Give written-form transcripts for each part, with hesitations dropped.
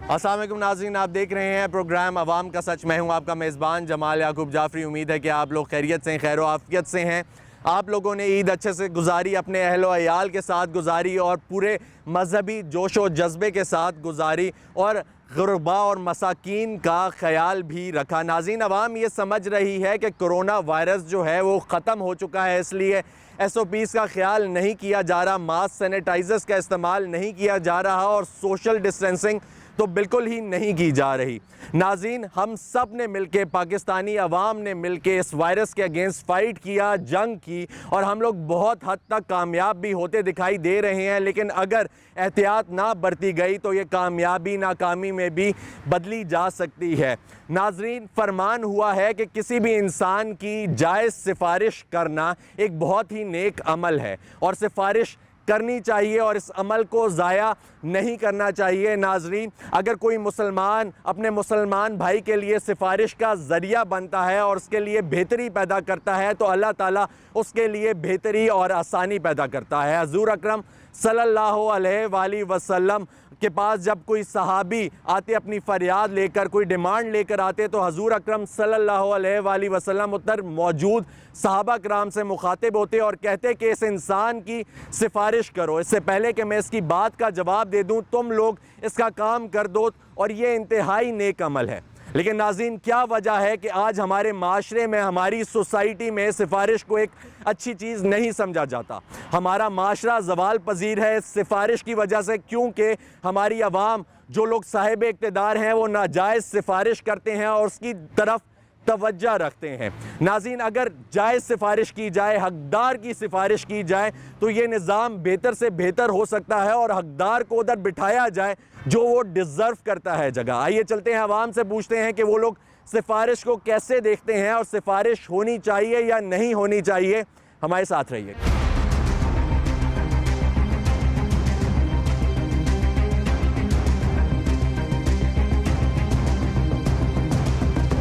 अस्सलाम वालेकुम नाज़रीन, आप देख रहे हैं प्रोग्राम अवाम का सच। मैं हूं आपका मेज़बान जमाल याकूब जाफ़री। उम्मीद है कि आप लोग खैरियत से, खैर आफियत से हैं। आप लोगों ने ईद अच्छे से गुजारी, अपने अहलो अयाल के साथ गुजारी और पूरे मजहबी जोश व जज्बे के साथ गुजारी और गुरबा और मसाकीन का ख्याल भी रखा। नाज़रीन, अवाम ये समझ रही है कि कोरोना वायरस जो है वो ख़त्म हो चुका है, इसलिए SOPs का ख्याल नहीं किया जा रहा, मास्क सैनिटाइज़र्स का इस्तेमाल नहीं किया जा रहा और सोशल डिस्टेंसिंग तो बिल्कुल ही नहीं की जा रही। नाज़रीन, हम सब ने मिलके, पाकिस्तानी अवाम ने मिलके इस वायरस के अगेंस्ट फ़ाइट किया, जंग की और हम लोग बहुत हद तक कामयाब भी होते दिखाई दे रहे हैं। लेकिन अगर एहतियात ना बरती गई तो ये कामयाबी नाकामी में भी बदली जा सकती है। नाज़रीन, फरमान हुआ है कि किसी भी इंसान की जायज़ सिफारिश करना एक बहुत ही नेक अमल है और सिफारिश करनी चाहिए और इस अमल को ज़ाया नहीं करना चाहिए। नाज़रीन, अगर कोई मुसलमान अपने मुसलमान भाई के लिए सिफारिश का ज़रिया बनता है और उसके लिए बेहतरी पैदा करता है तो अल्लाह ताला उसके लिए बेहतरी और आसानी पैदा करता है। हज़ूर अकरम सल्लल्लाहु अलैहि वसल्लम के पास जब कोई सहाबी आते अपनी फ़रियाद लेकर, कोई डिमांड लेकर आते तो हज़ूर अकरम सल्लल्लाहु अलैहि वसल्लम उधर मौजूद सहाबा कराम से मुखातिब होते और कहते कि इस इंसान की सिफारिश करो, इससे पहले कि मैं इसकी बात का जवाब दे दूं तुम लोग इसका काम कर दो, और ये इंतहाई नेक अमल है। लेकिन नाज़रीन, क्या वजह है कि आज हमारे माशरे में, हमारी सोसाइटी में सिफारिश को एक अच्छी चीज़ नहीं समझा जाता। हमारा माशरा ज़वाल पजीर है इस सिफारिश की वजह से, क्योंकि हमारी आवाम, जो लोग साहिब इक़्तिदार हैं, वो नाजायज़ सिफारिश करते हैं और उसकी तरफ तवज्जो रखते हैं। नाज़रीन, अगर जायज़ सिफारिश की जाए, हकदार की सिफारिश की जाए तो ये निज़ाम बेहतर से बेहतर हो सकता है और हकदार को उधर बिठाया जाए जो वो डिज़र्व करता है जगह। आइए चलते हैं, आवाम से पूछते हैं कि वो लोग सिफारिश को कैसे देखते हैं और सिफारिश होनी चाहिए या नहीं होनी चाहिए। हमारे साथ रहिए।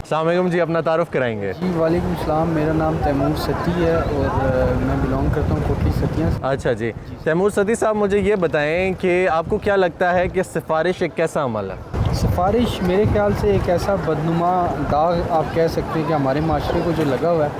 अस्सलाम वालेकुम जी, अपना तारुफ कराएंगे? जी वालेकुम सलाम, मेरा नाम तैमूर सती है और मैं बिलोंग करता हूँ कोटली सतियाँ से। अच्छा जी, तैमूर सती साहब, मुझे ये बताएं कि आपको क्या लगता है कि सिफारिश एक कैसा अमल है? सिफारिश मेरे ख्याल से एक ऐसा बदनुमा दाग आप कह सकते हैं कि हमारे माशरे को जो लगा हुआ है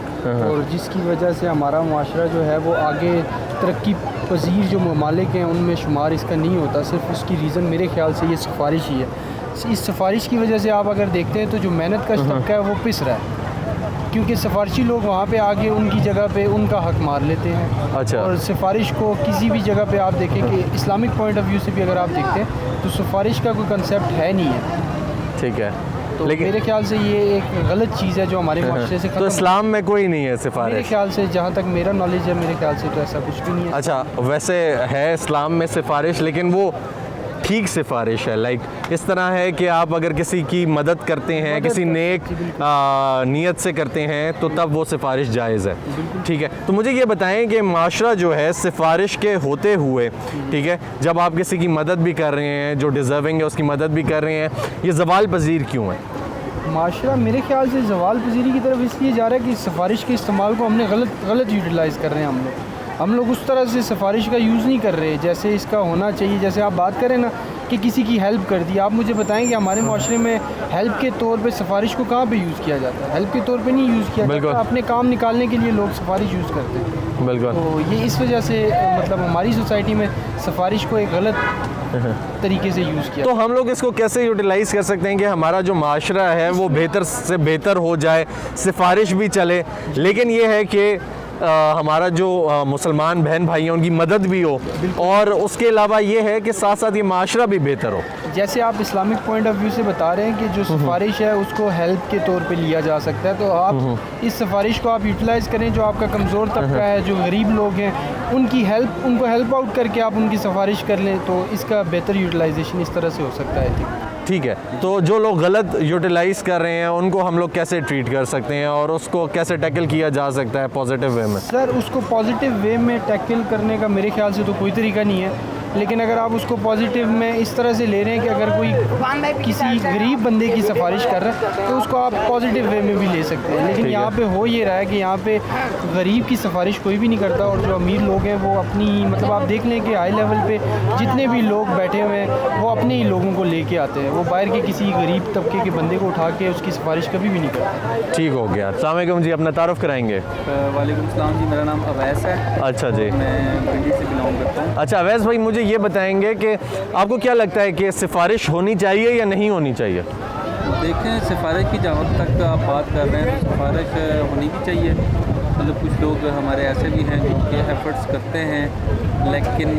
और जिसकी वजह से हमारा माशरा जो है वो आगे तरक्की पजीर जो ममालिक हैं उनमें शुमार इसका नहीं होता। सिर्फ उसकी रीज़न मेरे ख्याल से ये सिफारिश ही है। इस सिफारिश की वजह से आप अगर देखते हैं तो जो मेहनत का तबका है वो पिस रहा है, क्योंकि सिफारिशी लोग वहाँ पे आगे उनकी जगह पे उनका हक मार लेते हैं। अच्छा। और सिफारिश को किसी भी जगह पे आप देखें कि इस्लामिक पॉइंट ऑफ व्यू से भी अगर आप देखते हैं तो सिफारिश का कोई कंसेप्ट है नहीं है। ठीक है, तो लेकिन मेरे ख्याल से ये एक गलत चीज़ है जो हमारे माशरे से तो इस्लाम में कोई नहीं है सिफारिश? मेरे ख्याल से, जहाँ तक मेरा नॉलेज है, मेरे ख्याल से तो ऐसा कुछ भी नहीं है। अच्छा, वैसे है इस्लाम में सिफारिश, लेकिन वो ठीक सिफारिश है। लाइक इस तरह है कि आप अगर किसी की मदद करते हैं, किसी नेक नीयत से करते हैं तो तब वो सिफारिश जायज़ है। ठीक है, तो मुझे ये बताएं कि माशरा जो है सिफारिश के होते हुए, ठीक है, जब आप किसी की मदद भी कर रहे हैं, जो डिज़र्विंग है उसकी मदद भी कर रहे हैं, ये ज़वाल पजीर क्यों है? माशरा मेरे ख्याल से ज़वाल पजीरी की तरफ इसलिए जा रहा है कि सिफारिश के इस्तेमाल को हमने गलत यूटिलाइज़ कर रहे हैं। हम लोग उस तरह से सिफारिश का यूज़ नहीं कर रहे जैसे इसका होना चाहिए। जैसे आप बात करें ना कि किसी की हेल्प कर दी, आप मुझे बताएं कि हमारे माशरे में हेल्प के तौर पे सिफारिश को कहाँ पे यूज़ किया जाता है? हेल्प के तौर पे नहीं यूज़ किया जाता, अपने काम निकालने के लिए लोग सिफारिश यूज़ करते हैं। बिल्कुल। तो ये इस वजह से मतलब हमारी सोसाइटी में सिफारिश को एक गलत तरीके से यूज़ किया। तो हम लोग इसको कैसे यूटिलाइज़ कर सकते हैं कि हमारा जो माशरा है वो बेहतर से बेहतर हो जाए, सिफारिश भी चले, लेकिन ये है कि हमारा जो मुसलमान बहन भाई हैं उनकी मदद भी हो, और उसके अलावा ये है कि साथ साथ ये माशरा भी बेहतर हो। जैसे आप इस्लामिक पॉइंट ऑफ व्यू से बता रहे हैं कि जो सिफारिश है उसको हेल्प के तौर पे लिया जा सकता है, तो आप इस सिफारिश को आप यूटिलाइज़ करें। जो आपका कमज़ोर तबका है, जो गरीब लोग हैं, उनको हेल्प आउट करके आप उनकी सिफारिश कर लें, तो इसका बेहतर यूटिलाइजेशन इस तरह से हो सकता है। ठीक है, तो जो लोग गलत यूटिलाइज़ कर रहे हैं उनको हम लोग कैसे ट्रीट कर सकते हैं और उसको कैसे टैकल किया जा सकता है पॉजिटिव वे में? सर, उसको पॉजिटिव वे में टैकल करने का मेरे ख्याल से तो कोई तरीका नहीं है। लेकिन अगर आप उसको पॉजिटिव में इस तरह से ले रहे हैं कि अगर कोई किसी गरीब बंदे की सिफारिश कर रहा है तो उसको आप पॉजिटिव वे में भी ले सकते हैं। लेकिन यहाँ पे हो ये रहा है कि यहाँ पे गरीब की सिफारिश कोई भी नहीं करता, और जो अमीर लोग हैं वो अपनी मतलब आप देख लें कि हाई लेवल पे जितने भी लोग बैठे हुए हैं वो अपने ही लोगों को लेके आते हैं, वो बाहर के किसी गरीब तबके के बंदे को उठा के उसकी सिफारिश कभी भी नहीं करते। ठीक हो गया। अस्सलाम वालेकुम जी, अपना तारुफ कराएंगे। वालेकुम सलाम जी, मेरा नाम अवैस है। अच्छा जी, मैं पिंडी से बिलोंग करता हूँ। अच्छा अवैस भाई, मुझे ये बताएंगे कि आपको क्या लगता है कि सिफारिश होनी चाहिए या नहीं होनी चाहिए? देखें, सिफारिश की जहाँ तक आप बात कर रहे हैं तो सिफारिश होनी भी चाहिए। मतलब कुछ लोग हमारे ऐसे भी हैं जो कि एफर्ट्स करते हैं लेकिन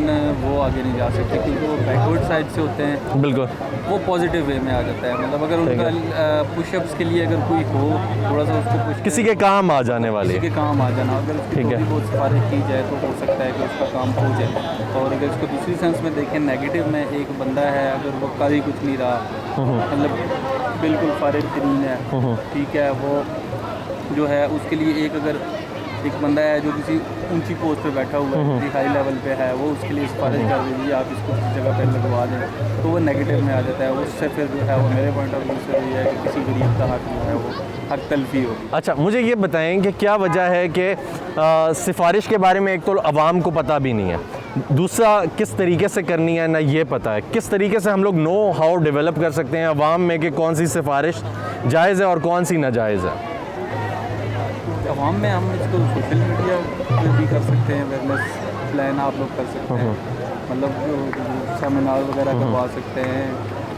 वो आगे नहीं जा सकते क्योंकि वो बैकवर्ड साइड से होते हैं। बिल्कुल, वो पॉजिटिव वे में आ जाता है। मतलब अगर उनका पुशअप्स के लिए अगर कोई हो थोड़ा सा उसको पुश किसी के काम आ जाने वाली किसी के काम आ जाना, अगर उसकी ठीक है। थोड़ी बहुत सिफारिश की जाए तो हो सकता है कि उसका काम हो जाए। और अगर इसको दूसरी सेंस में देखें, नेगेटिव में एक बंदा है अगर वो कर ही कुछ नहीं रहा, मतलब बिल्कुल फारिग तरीन है, ठीक है, वो जो है उसके लिए अगर एक बंदा है जो किसी ऊंची पोस्ट पे बैठा हुआ है, किसी हाई लेवल पे है, वो उसके लिए सिफारिश कर दीजिए आप इसको किसी जगह पे लगवा दें तो वो नेगेटिव में आ जाता है। उससे फिर जो है वो मेरे पॉइंट ऑफ व्यू से ये है कि किसी गरीब का हक जो है वो हक तलफी होगी। अच्छा मुझे ये बताएं कि क्या वजह है कि सिफारिश के बारे में एक तो आवाम को पता भी नहीं है, दूसरा किस तरीके से करनी है ना ये पता है। किस तरीके से हम लोग नो हाउ डेवलप कर सकते हैं आवाम में कि कौन सी सिफारिश जायज़ है और कौन सी नाजायज़ है? अवाम में हम इसको सोशल मीडिया पे भी कर सकते हैं, अवेयरनेस प्लान आप लोग कर सकते हैं, मतलब जो सेमिनार वगैरह करवा सकते हैं।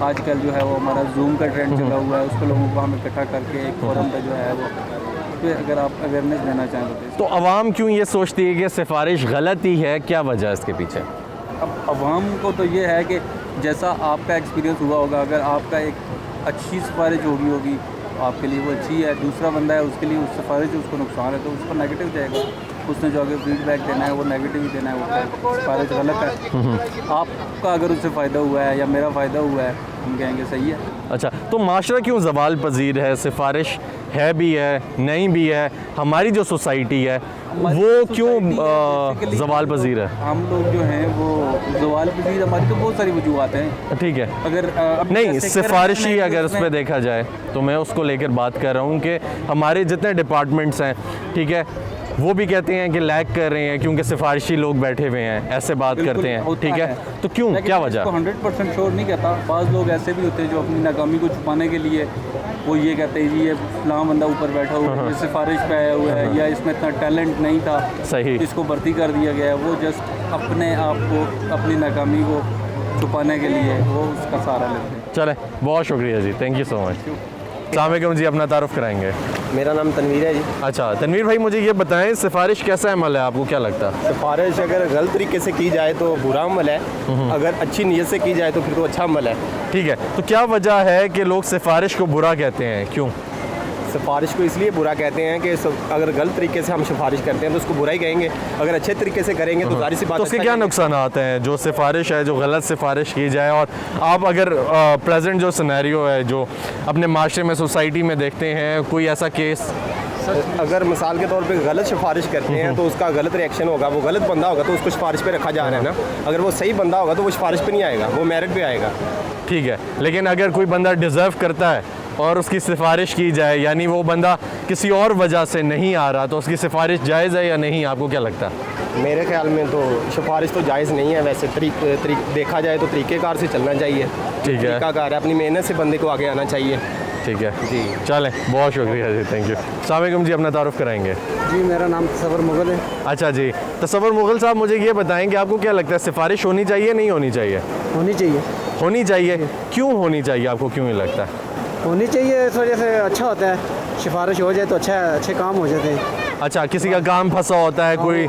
आजकल जो है वो हमारा जूम का ट्रेंड चला हुआ है, उसको लोगों को हम इकट्ठा करके एक फोरम पे जो है वो पे अगर आप अवेयरनेस देना चाहें तो आवाम क्यों ये सोचती है कि सिफारिश गलत ही है, क्या वजह है इसके पीछे? अब अवाम को तो ये है कि जैसा आपका एक्सपीरियंस हुआ होगा, अगर आपका एक अच्छी सिफारिश होगी आपके लिए वो अच्छी है, दूसरा बंदा है उसके लिए उस सिफारिश से उसको नुकसान है तो उसको नेगेटिव जाएगा, उसने जो अगर फीडबैक देना है वो नेगेटिव ही देना है, वो सिफारिश गलत है। आपका अगर उससे फ़ायदा हुआ है या मेरा फ़ायदा हुआ है हम कहेंगे सही है। अच्छा तो माशरा क्यों ज़वाल पजीर है? सिफारिश है भी है नहीं भी है, हमारी जो सोसाइटी है वो क्यों ज़वाल पजीर है? हम लोग जो हैं वो ज़वाल पजीर, हमारी तो बहुत सारी वजूहत हैं। ठीक है, अगर नहीं सिफारिशी अगर उस पर देखा जाए तो मैं उसको लेकर बात कर रहा हूँ कि हमारे जितने डिपार्टमेंट्स हैं, ठीक है, वो भी कहते हैं कि लैग कर रहे हैं क्योंकि सिफारिशी लोग बैठे हुए हैं, ऐसे बात करते हैं, ठीक है, तो क्यों, क्या वजह? 100% श्योर नहीं कहता, बाज़ लोग ऐसे भी होते हैं जो अपनी नाकामी को छुपाने के लिए वो ये कहते हैं जी ये फलां बंदा ऊपर बैठा हुआ है, ये सिफारिश पे आया हुआ है, या इसमें इतना टैलेंट नहीं था, सही, इसको भर्ती कर दिया गया है। वो जस्ट अपने आप को अपनी नाकामी को छुपाने के लिए वो उसका सहारा लेते हैं। चले, बहुत शुक्रिया जी, थैंक यू सो मच। अस्सलाम वालेकुम जी, अपना तारुफ कराएंगे। मेरा नाम तनवीर है जी। अच्छा तनवीर भाई, मुझे ये बताएं सिफारिश कैसा अमल है, आपको क्या लगता है? सिफारिश अगर गलत तरीके से की जाए तो बुरा अमल है, अगर अच्छी नीयत से की जाए तो फिर तो अच्छा अमल है। ठीक है, तो क्या वजह है कि लोग सिफारिश को बुरा कहते हैं, क्यों? सिफारिश को इसलिए बुरा कहते हैं कि अगर गलत तरीके से हम सिफारिश करते हैं तो उसको बुरा ही कहेंगे, अगर अच्छे तरीके से करेंगे तो जाहिर सी बात तो उसके क्या नुकसान आते हैं जो सिफारिश है, जो गलत सिफारिश की जाए? और आप अगर प्रेजेंट जो सिनेरियो है जो अपने माशरे में सोसाइटी में देखते हैं, कोई ऐसा केस? अगर मिसाल के तौर पे गलत सिफारिश करते हैं तो उसका गलत रिएक्शन होगा, वो गलत बंदा होगा तो उसको सिफारिश पे रखा जा रहा है ना, अगर वो सही बंदा होगा तो वो सिफारिश पे नहीं आएगा, वो मेरिट पे आएगा। ठीक है, लेकिन अगर कोई बंदा डिज़र्व करता है और उसकी सिफारिश की जाए, यानी वो बंदा किसी और वजह से नहीं आ रहा, तो उसकी सिफारिश जायज़ है या नहीं, आपको क्या लगता है? मेरे ख्याल में तो सिफारिश तो जायज़ नहीं है वैसे, देखा जाए तो तरीक़ेकार से चलना चाहिए। ठीक है, तरीक़ाकार है, अपनी मेहनत से बंदे को आगे आना चाहिए। ठीक है जी, चलें, बहुत शुक्रिया जी, थैंक यू। अस्सलाम वालेकुम जी, अपना तारुफ कराएंगे। जी मेरा नाम तसव्वुर मुगल है। अच्छा जी, तसव्वुर मुगल साहब, मुझे ये बताएं कि आपको क्या लगता है सिफारिश होनी चाहिए नहीं होनी चाहिए? होनी चाहिए। होनी चाहिए, क्यों होनी चाहिए, आपको क्यों नहीं लगता? होनी चाहिए, इस वजह से अच्छा होता है, सिफारिश हो जाए तो अच्छा है, अच्छे काम हो जाते हैं। अच्छा, किसी का काम फंसा होता है, कोई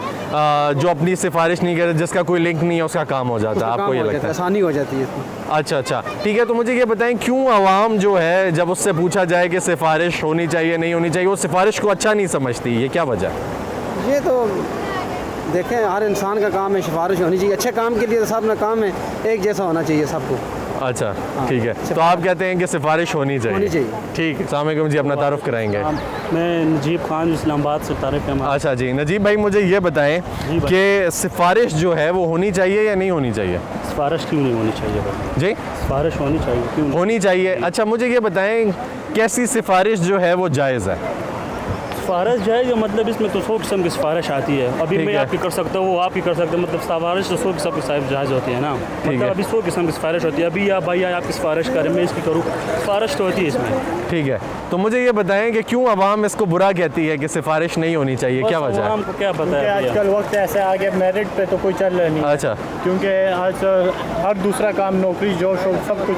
जो अपनी सिफारिश नहीं करे, जिसका कोई लिंक नहीं है, उसका काम हो जाता है, आपको ये लगता है? आसानी हो जाती है इसमें। अच्छा अच्छा, ठीक है, तो मुझे ये बताएं क्यों आवाम जो है जब उससे पूछा जाए कि सिफारिश होनी चाहिए नहीं होनी चाहिए, वो सिफारिश को अच्छा नहीं समझती, ये क्या वजह? ये तो देखें, हर इंसान का काम है, सिफारिश होनी चाहिए, अच्छे काम के लिए तो सब का काम है, एक जैसा होना चाहिए सबको। अच्छा ठीक है, तो आप कहते हैं कि सिफारिश होनी चाहिए? होनी चाहिए। ठीक है, अस्सलाम वालेकुम जी, अपना तारुफ कराएंगे। मैं नजीब खान इस्लामाबाद से तारिक अहमद। अच्छा जी, नजीब भाई, मुझे ये बताएं कि सिफारिश जो है वो होनी चाहिए या नहीं होनी चाहिए? सिफारिश क्यों नहीं होनी चाहिए भाई? जी सिफारिश होनी चाहिए, क्यों नहीं? होनी चाहिए। अच्छा मुझे ये बताएं कैसी सिफारिश जो है वो जायज़ है? सिफारिश जो है जो मतलब इसमें तो 100 किस्म की सिफारिश आती है। अभी ठीक मैं है। आपकी कर सकता हूँ, वो आप ही कर सकते हैं। मतलब सिफारिश तो 100 किस्म की जायज़ होती है ना। है। मतलब अभी 100 किस्म की सिफारिश होती है। अभी आप भाई आपकी सिफारिश करें, मैं इसकी करूँ, सिफारिश तो होती है इसमें। ठीक है, तो मुझे ये बताएं कि क्यों आवाम इसको बुरा कहती है कि सिफारिश नहीं होनी चाहिए, क्या वजह है? हमको क्या पता क्योंकि है भैया? आजकल वक्त ऐसे आ गया, मेरिट पे तो कोई चल रहा नहीं। अच्छा क्योंकि आज हर दूसरा काम, नौकरी, जॉब शॉब सब कुछ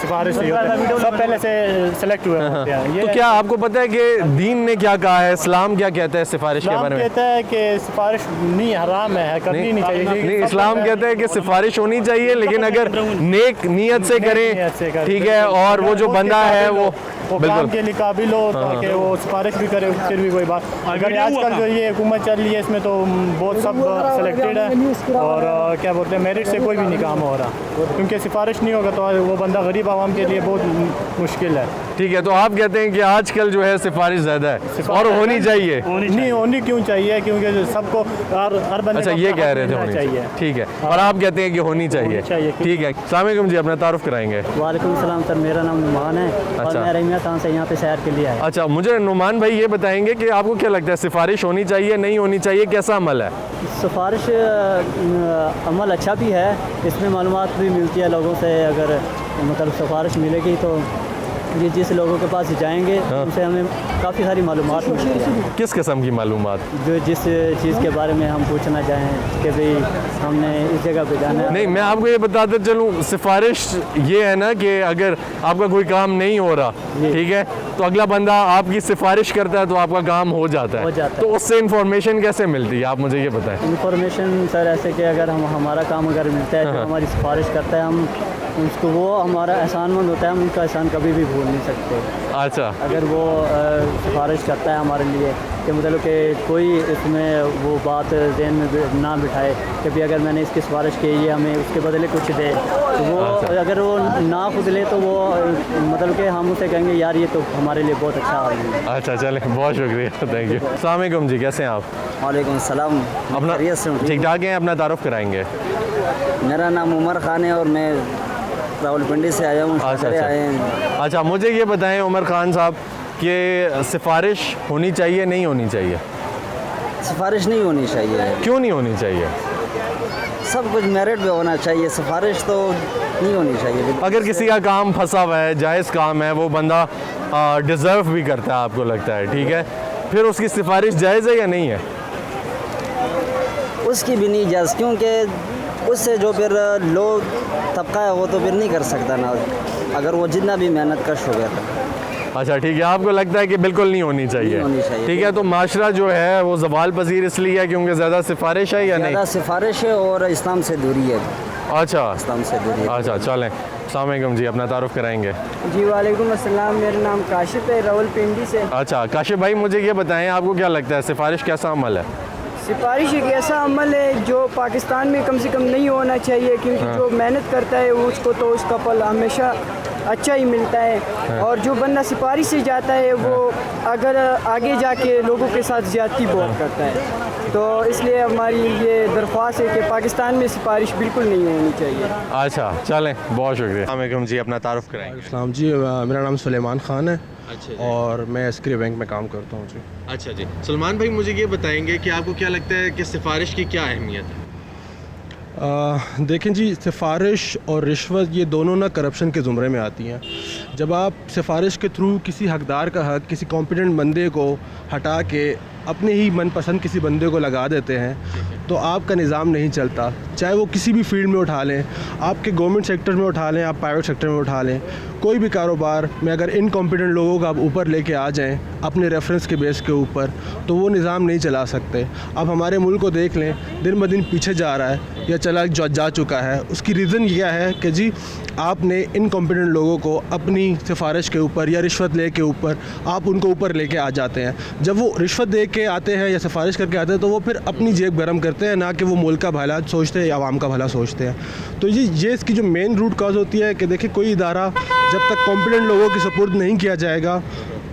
सिफारिश से ही होता है। सब पहले से सेलेक्ट हुए होते हैं। ये तो क्या आपको पता है कि दीन ने क्या कहा है, इस्लाम क्या कहता है सिफारिश के इस्लाम बारे में? कहता है कि सिफारिश नहीं, हराम है, करनी नहीं चाहिए। नहीं, इस्लाम कहता है कि सिफारिश होनी चाहिए, लेकिन अगर नेक नीयत से नीयत से करें, करें। ठीक है, और वो जो बंदा है वो काम बिल्कुल के लिए काबिल हो ताकि वो सिफारिश भी करे, फिर भी कोई बात। अगर आजकल जो ये हुकूमत चल रही है इसमें तो बहुत सब सेलेक्टेड है और क्या बोलते हैं, मेरिट से कोई भी नहीं काम हो रहा। क्योंकि सिफारिश नहीं होगा तो वो बंदा गरीब आवाम के लिए बहुत मुश्किल है। ठीक है, तो आप कहते हैं कि आजकल जो है सिफारिश ज़्यादा है और होनी चाहिए। नहीं होनी क्यों चाहिए? क्योंकि सबको हर बंदे अच्छा को ये अपना कह हक रहे थे मिलना होनी चाहिए। चाहिए, ठीक है, और आप कहते हैं कि होनी चाहिए। ठीक है, अस्सलाम वालेकुम जी, अपना तारुफ कराएंगे। वालेकुम सलाम सर, मेरा नाम नुमान है और अच्छा। मैं रहीमिया खान से यहाँ पे सैर के लिए आया। अच्छा मुझे नुमान भाई ये बताएंगे कि आपको क्या लगता है सिफारिश होनी चाहिए, नहीं होनी चाहिए, कैसा अमल है? सिफारिश अमल अच्छा भी है, इसमें मालूमात भी मिलती है लोगों से। अगर मतलब सिफारिश मिलेगी तो ये जिस लोगों के पास जाएंगे उनसे हमें काफ़ी सारी मालूमात मिलती है। किस किस्म की मालूमात? जो जिस चीज़ के बारे में हम पूछना चाहें कि भाई हमने इस जगह पे जाना है। नहीं, मैं आपको ये बताते चलूँ, सिफारिश ये है ना कि अगर आपका कोई काम नहीं हो रहा, ठीक है, तो अगला बंदा आपकी सिफारिश करता है तो आपका काम हो जाता है। तो उससे इंफॉर्मेशन कैसे मिलती है, आप मुझे ये बताएं। इंफॉर्मेशन सर ऐसे कि अगर हमारा काम अगर मिलता है तो हमारी सिफारिश करता है, हम उसको, वो हमारा एहसानमंद होता है, हम उनका एहसान कभी भी भूल नहीं सकते। अच्छा अगर वो सिफारिश करता है हमारे लिए कि मतलब कि कोई इसमें वो बात जहन में ना बिठाए कि भाई अगर मैंने इसकी सिफारिश की है हमें उसके बदले कुछ दे, तो वो अगर वो ना खुद ले तो वो मतलब कि हम उसे कहेंगे यार ये तो हमारे लिए बहुत अच्छा है। अच्छा चलें, बहुत शुक्रिया, थैंक यू। अस्सलाम वालेकुम जी, कैसे हैं आप? वालेकुम सलाम, अपना ठीक ठाक हैं, अपना तारुफ कराएंगे। मेरा नाम उमर खान है और मैं रावलपिंडी से आया हूँ। अच्छा अच्छा, मुझे ये बताएं उमर खान साहब कि सिफारिश होनी चाहिए, नहीं होनी चाहिए? सिफारिश नहीं होनी चाहिए। क्यों नहीं होनी चाहिए? सब कुछ मेरिट पे होना चाहिए, सिफारिश तो नहीं होनी चाहिए। अगर किसी का काम फंसा हुआ है, जायज़ काम है, वो बंदा डिज़र्व भी करता है, आपको लगता है, ठीक है, फिर उसकी सिफारिश जायज़ है या नहीं है? उसकी भी नहीं जायज़, क्योंकि उससे जो फिर लोग तबका है वो तो फिर नहीं कर सकता ना, अगर वो जितना भी मेहनत कश हो गया था। अच्छा ठीक है, आपको लगता है कि बिल्कुल नहीं होनी चाहिए? नहीं होनी चाहिए। ठीक है, तो माशरा जो है वो ज़वाल पजीर इसलिए है क्योंकि ज़्यादा सिफारिश है या नहीं? ज़्यादा सिफारिश है और इस्लाम से दूरी है। अच्छा, इस्लाम से दूरी है। अच्छा चलें, अस्सलाम वालेकुम जी, अपना तारुफ कराएंगे। जी वालेकुम अस्सलाम, मेरा नाम काशिफ है, रावलपिंडी से। अच्छा काशिफ भाई, मुझे ये बताएं आपको क्या लगता है सिफारिश कैसा अमल है? सिफारिश एक ऐसा अमल है जो पाकिस्तान में कम से कम नहीं होना चाहिए, क्योंकि जो मेहनत करता है उसको तो उसका फल हमेशा अच्छा ही मिलता है। और जो बंदा सिफारिश से जाता है वो अगर आगे जाके लोगों के साथ ज़्यादती बहुत करता है। तो इसलिए हमारी ये दरख्वास्त है कि पाकिस्तान में सिफारिश बिल्कुल नहीं होनी चाहिए। अच्छा चलें, बहुत शुक्रिया। अस्सलाम वालेकुम जी, अपना तारुफ कराएंगे। इस्लाम जी, मेरा नाम सुलेमान ख़ान है। अच्छा और मैं एस्क्री बैंक में काम करता हूँ जी। अच्छा जी, सलमान भाई मुझे ये बताएंगे कि आपको क्या लगता है कि सिफारिश की क्या अहमियत है? देखें जी, सिफारिश और रिश्वत ये दोनों ना करप्शन के ज़ुमरे में आती हैं। जब आप सिफारिश के थ्रू किसी हकदार का हक किसी कॉम्पिटेंट बंदे को हटा के अपने ही मनपसंद किसी बंदे को लगा देते हैं तो आपका निज़ाम नहीं चलता। चाहे वो किसी भी फील्ड में उठा लें, आपके गवर्नमेंट सेक्टर में उठा लें, आप प्राइवेट सेक्टर में उठा लें, कोई भी कारोबार में अगर इनकॉम्पिटेंट लोगों को आप ऊपर लेके आ जाएं अपने रेफरेंस के बेस के ऊपर तो वो निज़ाम नहीं चला सकते। अब हमारे मुल्क को देख लें, दिन ब दिन पीछे जा रहा है या जा चुका है। उसकी रीज़न यह है कि जी आपने इनकॉम्पिटेंट लोगों को अपनी सिफारिश के ऊपर या रिश्वत ले के ऊपर आप उनको ऊपर लेके आ जाते हैं। जब वो रिश्वत दे के आते हैं या सिफारिश करके आते हैं तो वो फिर अपनी जेब गर्म करते हैं, ना कि वो मुल्क का भला सोचते हैं या आवाम का भला सोचते हैं। तो ये इसकी जो मेन रूट कॉज होती है कि देखिए, कोई इदारा जब तक कॉम्पिटेंट लोगों की सपोर्ट नहीं किया जाएगा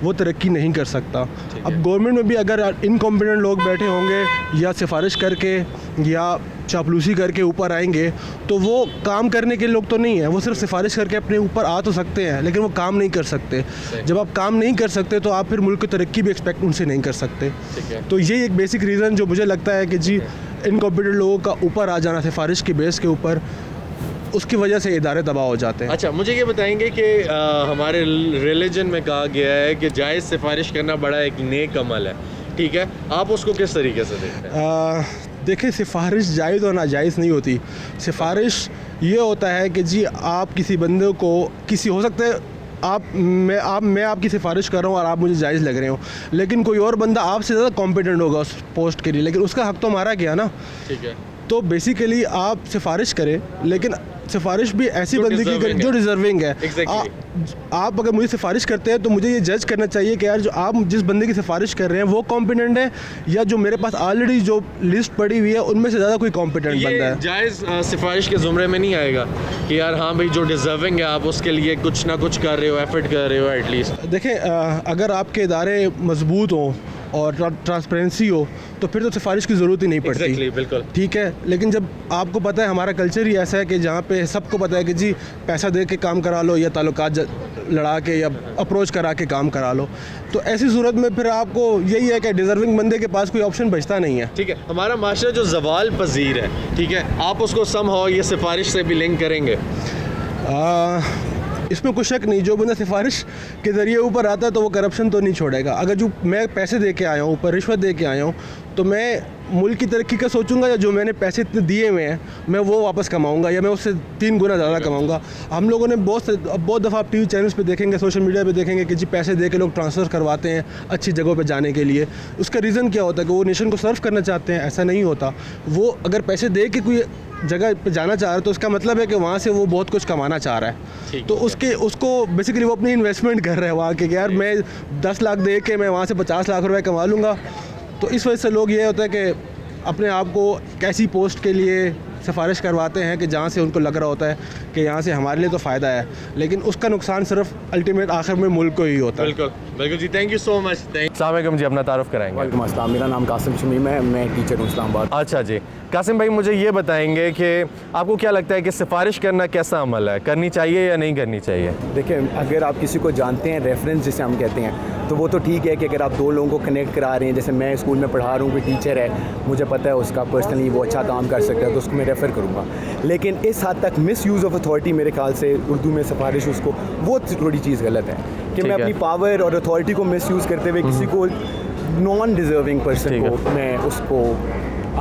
वो तरक्की नहीं कर सकता। अब गवर्नमेंट में भी अगर इनकॉम्पिटेंट लोग बैठे होंगे या सिफारिश करके या चापलूसी करके ऊपर आएंगे तो वो काम करने के लोग तो नहीं है, वो सिर्फ सिफारिश करके अपने ऊपर आ तो सकते हैं लेकिन वो काम नहीं कर सकते। जब आप काम नहीं कर सकते तो आप फिर मुल्क की तरक्की भी एक्सपेक्ट उनसे नहीं कर सकते। तो ये एक बेसिक रीज़न जो मुझे लगता है कि जी इनकॉम्पिटेंट लोगों का ऊपर आ जाना सिफारिश की बेस के ऊपर, उसकी वजह से इदारे तबाह हो जाते हैं। अच्छा, मुझे ये बताएंगे कि हमारे रिलीजन में कहा गया है कि जायज़ सिफारिश करना बड़ा एक नेक अमल है, ठीक है, आप उसको किस तरीके से देखते हैं? देखिए, सिफारिश जायज़ और नाजायज़ नहीं होती। सिफारिश ये होता है कि जी आप किसी बंदे को किसी हो सकता है मैं आपकी सिफारिश कर रहा हूँ और आप मुझे जायज़ लग रहे हो, लेकिन कोई और बंदा आपसे ज़्यादा कॉम्पिटेंट होगा उस पोस्ट के लिए, लेकिन उसका हक़ तो हमारा गया ना। ठीक है, तो बेसिकली आप सिफारिश करें, लेकिन सिफारिश भी ऐसी बंदे की करें जो डिज़र्विंग है। आप अगर मुझे सिफारिश करते हैं तो मुझे ये जज करना चाहिए कि यार जो आप जिस बंदे की सिफारिश कर रहे हैं वो कॉम्पिटेंट है या जो मेरे पास ऑलरेडी जो लिस्ट पड़ी हुई है उनमें से ज़्यादा कोई कॉम्पिटेंट बंदा है। जायज़ सिफारिश के ज़ुमरे में नहीं आएगा कि यार हाँ भाई जो डिज़र्विंग है आप उसके लिए कुछ ना कुछ कर रहे हो, एफर्ट कर रहे हो एटलीस्ट। देखें, अगर आपके इदारे मजबूत हों और ट्रांसपेरेंसी हो तो फिर तो सिफारिश की ज़रूरत ही नहीं पड़ती। Exactly, बिल्कुल ठीक है, लेकिन जब आपको पता है हमारा कल्चर ही ऐसा है कि जहाँ पे सबको पता है कि जी पैसा दे के काम करा लो या ताल्लुकात लड़ा के या अप्रोच करा के काम करा लो, तो ऐसी सूरत में फिर आपको यही है कि डिज़र्विंग बंदे के पास कोई ऑप्शन बचता नहीं है। ठीक है, हमारा माशरा जो ज़वाल पजीर है, ठीक है, आप उसको समहाउ ये सिफारिश से भी लिंक करेंगे? इसमें कुछ शक नहीं, जो बंदा सिफारिश के ज़रिए ऊपर आता है तो वो करप्शन तो नहीं छोड़ेगा। अगर जो मैं पैसे दे के आया हूँ, ऊपर रिश्वत दे के आया हूँ, तो मैं मुल्क की तरक्की का सोचूंगा या जो मैंने पैसे इतने दिए हुए हैं मैं वो वापस कमाऊंगा या मैं उससे 3 गुना ज़्यादा कमाऊंगा। हम लोगों ने बहुत दफ़ा आप टीवी चैनल्स पे देखेंगे, सोशल मीडिया पे देखेंगे कि जी पैसे दे के लोग ट्रांसफ़र करवाते हैं अच्छी जगहों पे जाने के लिए। उसका रीज़न क्या होता है कि वो नेशन को सर्व करना चाहते हैं? ऐसा नहीं होता। वो अगर पैसे दे के कोई जगह पे जाना चाह रहा है तो उसका मतलब है कि वहाँ से वो बहुत कुछ कमाना चाह रहा है। तो उसको बेसिकली वो अपनी इन्वेस्टमेंट कर रहा है वहाँ के, यार मैं 10 लाख दे के मैं वहाँ से 50 लाख रुपए कमा लूँगा। तो इस वजह से लोग ये होता है कि अपने आप को कैसी पोस्ट के लिए सिफारिश करवाते हैं कि जहाँ से उनको लग रहा होता है कि यहाँ से हमारे लिए तो फ़ायदा है, लेकिन उसका नुकसान सिर्फ अल्टीमेट आखिर में मुल्क को ही होता है। बिल्कुल बिल्कुल जी, थैंक यू सो मच। अस्सलाम वालेकुम जी, अपना तारुफ कराएंगे। वालेकुम अस्सलाम, मेरा नाम कासिम शमीम है, मैं टीचर हूँ इस्लामाबाद। अच्छा जी, कासिम भाई मुझे ये बताएंगे कि आपको क्या लगता है कि सिफारिश करना कैसा अमल है, करनी चाहिए या नहीं करनी चाहिए? देखिए, अगर आप किसी को जानते हैं, रेफरेंस जिसे हम कहते हैं, तो वो तो ठीक है कि अगर आप 2 लोगों को कनेक्ट करा रहे हैं, जैसे मैं स्कूल में पढ़ा रहा हूँ, कोई टीचर है, मुझे पता है उसका पर्सनली वो अच्छा काम कर सकता है तो उसको मैं रेफ़र करूँगा। लेकिन इस हद तक मिस यूज़ ऑफ अथॉरिटी, मेरे ख्याल से उर्दू में सिफारिश, उसको वो थोड़ी चीज़ गलत है कि मैं अपनी पावर और अथॉरिटी को मिस यूज़ करते हुए किसी को नॉन डिज़र्विंग पर्सन को मैं उसको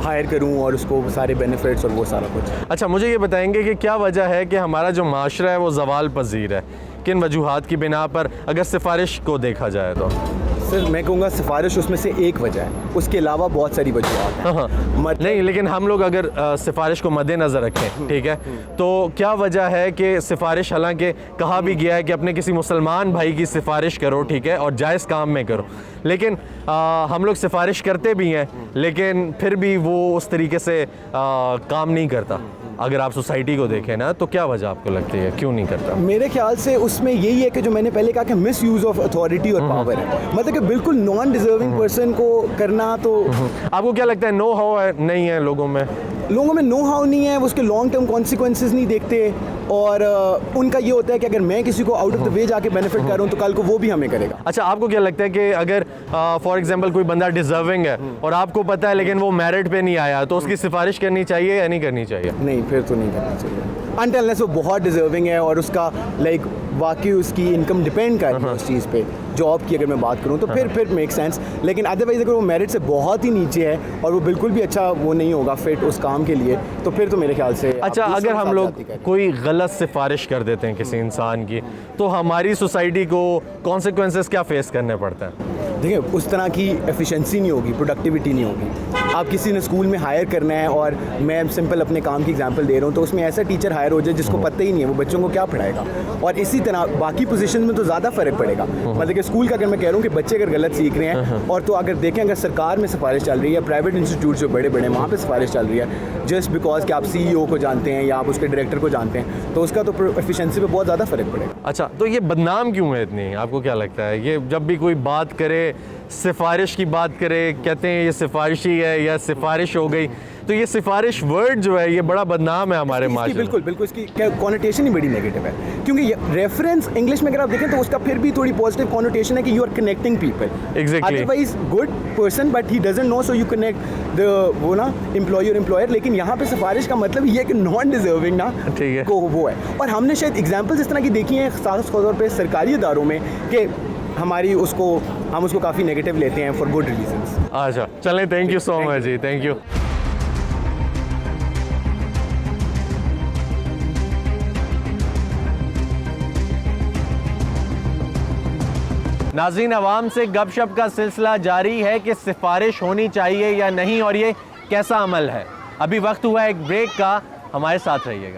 हायर करूं और उसको सारे बेनिफिट्स और वो सारा कुछ। अच्छा, मुझे ये बताएंगे कि क्या वजह है कि हमारा जो माशरा है वो ज़वाल पजीर है, किन वजूहात की बिना पर अगर सिफारिश को देखा जाए तो? सर मैं कहूँगा सिफारिश उसमें से एक वजह है, उसके अलावा बहुत सारी वजूहात हैं। नहीं, लेकिन हम लोग अगर सिफारिश को मद्देनज़र रखें, ठीक है, तो क्या वजह है कि सिफारिश, हालांकि कहा भी गया है कि अपने किसी मुसलमान भाई की सिफारिश करो, ठीक है, और जायज़ काम में करो, लेकिन हम लोग सिफारिश करते भी हैं लेकिन फिर भी वो उस तरीके से काम नहीं करता। अगर आप सोसाइटी को देखें ना, तो क्या वजह आपको लगती है क्यों नहीं करता? मेरे ख्याल से उसमें यही है कि जो मैंने पहले कहा कि मिस यूज़ ऑफ अथॉरिटी और पावर है, मतलब कि बिल्कुल नॉन डिजर्विंग पर्सन को करना। तो आपको क्या लगता है नो हाउ नहीं है लोगों में? लोगों में नो हाउ नहीं है, वो उसके लॉन्ग टर्म कॉन्सिक्वेंसेज नहीं देखते और उनका ये होता है कि अगर मैं किसी को आउट ऑफ द वे जाके बेनिफिट कर रहा हूँ तो कल को वो भी हमें करेगा। अच्छा, आपको क्या लगता है कि अगर फॉर एग्जांपल कोई बंदा डिजर्विंग है और आपको पता है लेकिन वो मेरिट पे नहीं आया, तो उसकी सिफारिश करनी चाहिए या नहीं करनी चाहिए? नहीं, फिर तो नहीं करनी चाहिए अनटिल अनलेस वो बहुत डिजर्विंग है और उसका लाइक वाकई उसकी इनकम डिपेंड कर रही है उस चीज़ पे। जॉब की अगर मैं बात करूँ तो फिर मेक सेंस, लेकिन अदरवाइज अगर वो मेरिट से बहुत ही नीचे है और वो बिल्कुल भी अच्छा वो नहीं होगा फिट उस काम के लिए, तो फिर तो मेरे ख्याल से। अच्छा, अगर हम लोग कोई गलत सिफारिश कर देते हैं किसी इंसान की, तो हमारी सोसाइटी को कॉन्सिक्वेंसेस क्या फेस करने पड़ते हैं? देखिए, उस तरह की एफिशिएंसी नहीं होगी, प्रोडक्टिविटी नहीं होगी। आप किसी ने स्कूल में हायर करना है और मैं सिंपल अपने काम की एग्जांपल दे रहा हूँ, तो उसमें ऐसा टीचर हायर हो जाए जिसको पता ही नहीं है वो बच्चों को क्या पढ़ाएगा, और इसी तरह बाकी पोजीशन में तो ज़्यादा फ़र्क पड़ेगा। मतलब कि स्कूल का अगर मैं कह रहा हूँ कि बच्चे अगर गलत सीख रहे हैं, और तो अगर देखें अगर सरकार में सिफारिश चल रही है, प्राइवेट इंस्टीट्यूट जो बड़े बड़े वहाँ पर सिफारिश चल रही है, जस्ट बिकॉज कि आप CEO को जानते हैं या आप उसके डायरेक्टर को जानते हैं, तो उसका तो एफिशिएंसी पे बहुत ज़्यादा फ़र्क पड़ेगा। अच्छा, तो ये बदनाम क्यों है इतनी? आपको क्या लगता है ये जब भी कोई बात करे सिफारिश की बात करें, कहते हैं ये सिफारिशी है या सिफारिश हो गई, तो ये सिफारिश वर्ड जो है ये बड़ा बदनाम है हमारे माशरे में। बिल्कुल बिल्कुल, इसकी कॉनोटेशन ही बड़ी नेगेटिव है, क्योंकि रेफरेंस इंग्लिश में अगर आप देखें तो उसका फिर भी थोड़ी पॉजिटिव कॉनोटेशन है कि you are connecting people. Exactly, otherwise good person but he doesn't know, so you connect the वो ना एम्प्लॉयर। लेकिन यहाँ पे सिफारिश का मतलब ये है कि नॉन डिजर्विंग ना, ठीक है, को वो है। और हमने शायद एग्जाम्पल्स इस तरह की देखी हैं खास तौर पर सरकारी इदारों में कि हम उसको काफ़ी नेगेटिव लेते हैं फॉर गुड रीजंस। अच्छा चलें, थैंक यू सो मच जी, थैंक यू। नाज़रीन, अवाम से गपशप का सिलसिला जारी है कि सिफारिश होनी चाहिए या नहीं और ये कैसा अमल है। अभी वक्त हुआ है एक ब्रेक का, हमारे साथ रहिएगा।